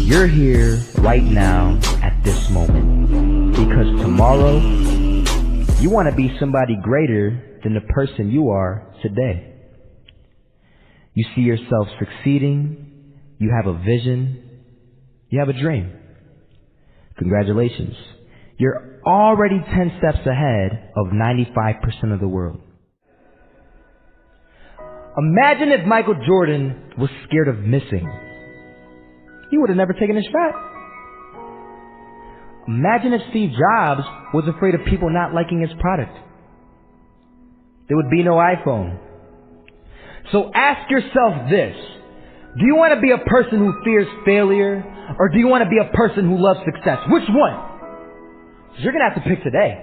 you're here right now at this moment. Because tomorrow, you want to be somebody greater than the person you are today. You see yourself succeeding, you have a vision, you have a dream. Congratulations. You're already 10 steps ahead of 95% of the world. Imagine if Michael Jordan was scared of missing. He would have never taken a shot. Imagine if Steve Jobs was afraid of people not liking his product. There would be no iPhone. So ask yourself this. Do you want to be a person who fears failure, or do you want to be a person who loves success? Which one? You're going to have to pick today.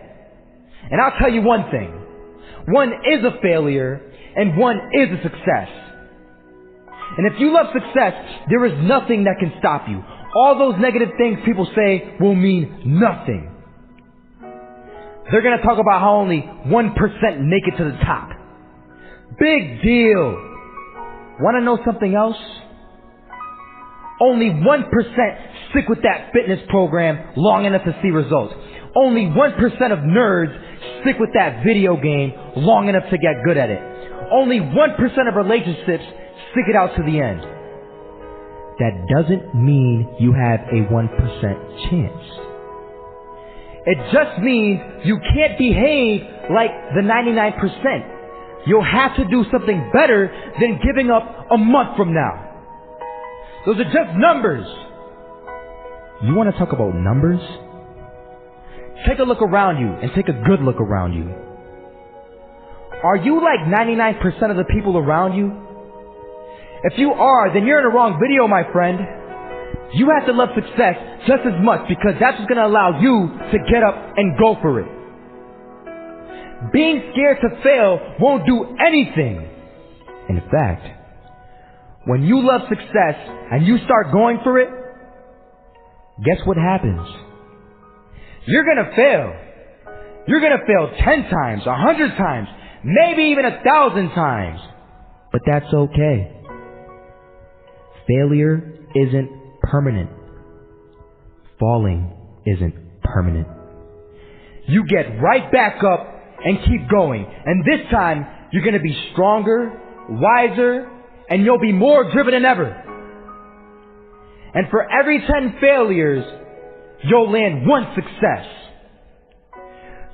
And I'll tell you one thing. One is a failure, and one is a success. And if you love success, there is nothing that can stop you. All those negative things people say will mean nothing. They're going to talk about how only 1% make it to the top. Big deal. Want to know something else? Only 1% stick with that fitness program long enough to see results. Only 1% of nerds stick with that video game long enough to get good at it. Only 1% of relationships stick it out to the end. That doesn't mean you have a 1% chance. It just means you can't behave like the 99%. You'll have to do something better than giving up a month from now. Those are just numbers. You want to talk about numbers? Take a look around you and take a good look around you. Are you like 99% of the people around you? If you are, then you're in the wrong video, my friend. You have to love success just as much, because that's what's going to allow you to get up and go for it. Being scared to fail won't do anything. In fact, when you love success and you start going for it, guess what happens? You're going to fail. You're going to fail 10 times, 100 times, maybe even 1,000 times. But that's okay. Failure isn't permanent. Falling isn't permanent. You get right back up and keep going. And this time, you're going to be stronger, wiser, and you'll be more driven than ever. And for every 10 failures, you'll land one success.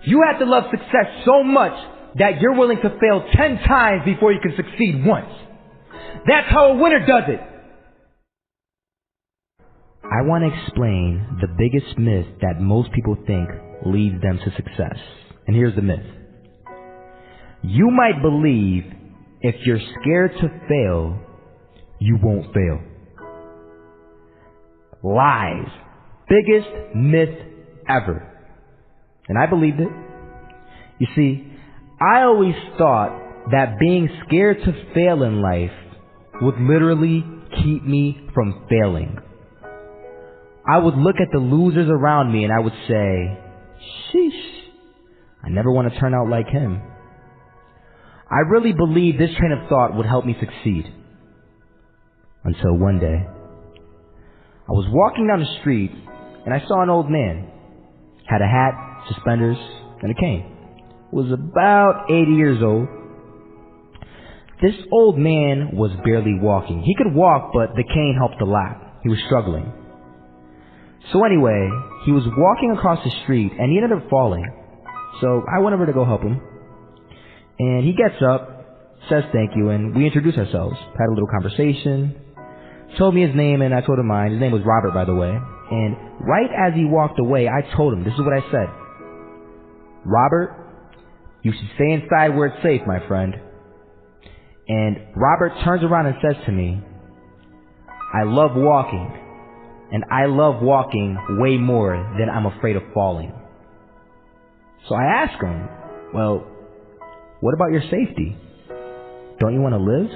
You have to love success so much that you're willing to fail 10 times before you can succeed once. That's how a winner does it. I want to explain the biggest myth that most people think leads them to success. And here's the myth. You might believe if you're scared to fail, you won't fail. Lies. Biggest myth ever. And I believed it. You see, I always thought that being scared to fail in life would literally keep me from failing. I would look at the losers around me and I would say, sheesh, I never want to turn out like him. I really believed this train of thought would help me succeed. Until one day, I was walking down the street and I saw an old man. Had a hat, suspenders, and a cane. Was about 80 years old. This old man was barely walking. He could walk, but the cane helped a lot. He was struggling. So anyway, he was walking across the street and he ended up falling. So I went over to go help him. And he gets up, says thank you, and we introduced ourselves. Had a little conversation. Told me his name and I told him mine. His name was Robert, by the way. And right as he walked away, I told him, this is what I said. Robert, you should stay inside where it's safe, my friend. And Robert turns around and says to me, I love walking. And I love walking way more than I'm afraid of falling. So I asked him, well, what about your safety? Don't you want to live?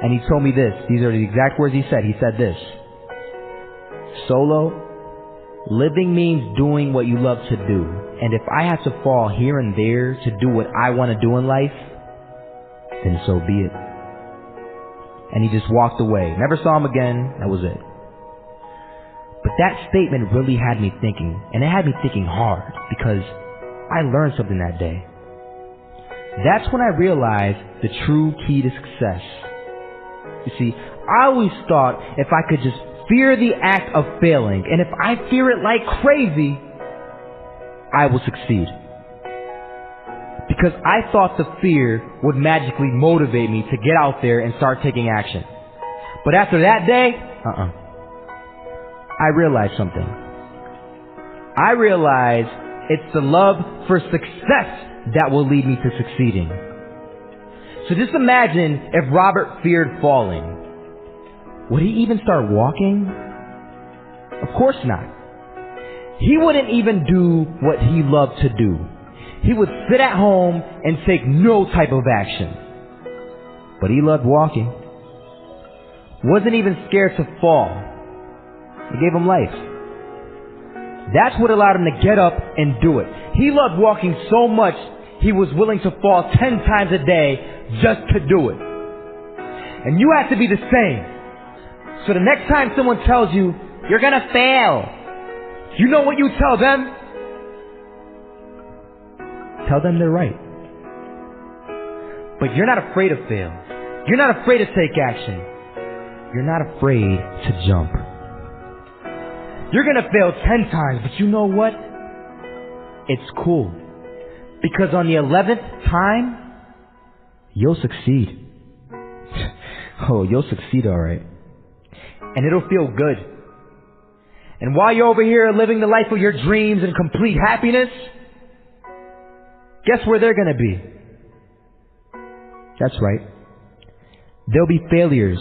And he told me this. These are the exact words he said. He said this. Solo, living means doing what you love to do. And if I have to fall here and there to do what I want to do in life, then so be it. And he just walked away. Never saw him again. That was it. But that statement really had me thinking, and it had me thinking hard, because I learned something that day. That's when I realized the true key to success. You see, I always thought if I could just fear the act of failing, and if I fear it like crazy, I will succeed. Because I thought the fear would magically motivate me to get out there and start taking action. But after that day, I realized something. I realized it's the love for success that will lead me to succeeding. So just imagine if Robert feared falling. Would he even start walking? Of course not. He wouldn't even do what he loved to do. He would sit at home and take no type of action. But he loved walking. Wasn't even scared to fall. It gave him life. That's what allowed him to get up and do it. He loved walking so much, he was willing to fall 10 times a day just to do it. And you have to be the same. So the next time someone tells you, you're gonna fail, you know what you tell them? Tell them they're right. But you're not afraid to fail. You're not afraid to take action. You're not afraid to jump. You're gonna fail 10 times, but you know what? It's cool. Because on the 11th time, you'll succeed. Oh, you'll succeed alright. And it'll feel good. And while you're over here living the life of your dreams and complete happiness, guess where they're gonna be? That's right. There'll be failures,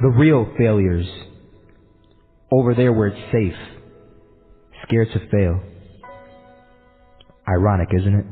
the real failures, over there where it's safe, scared to fail. Ironic, isn't it?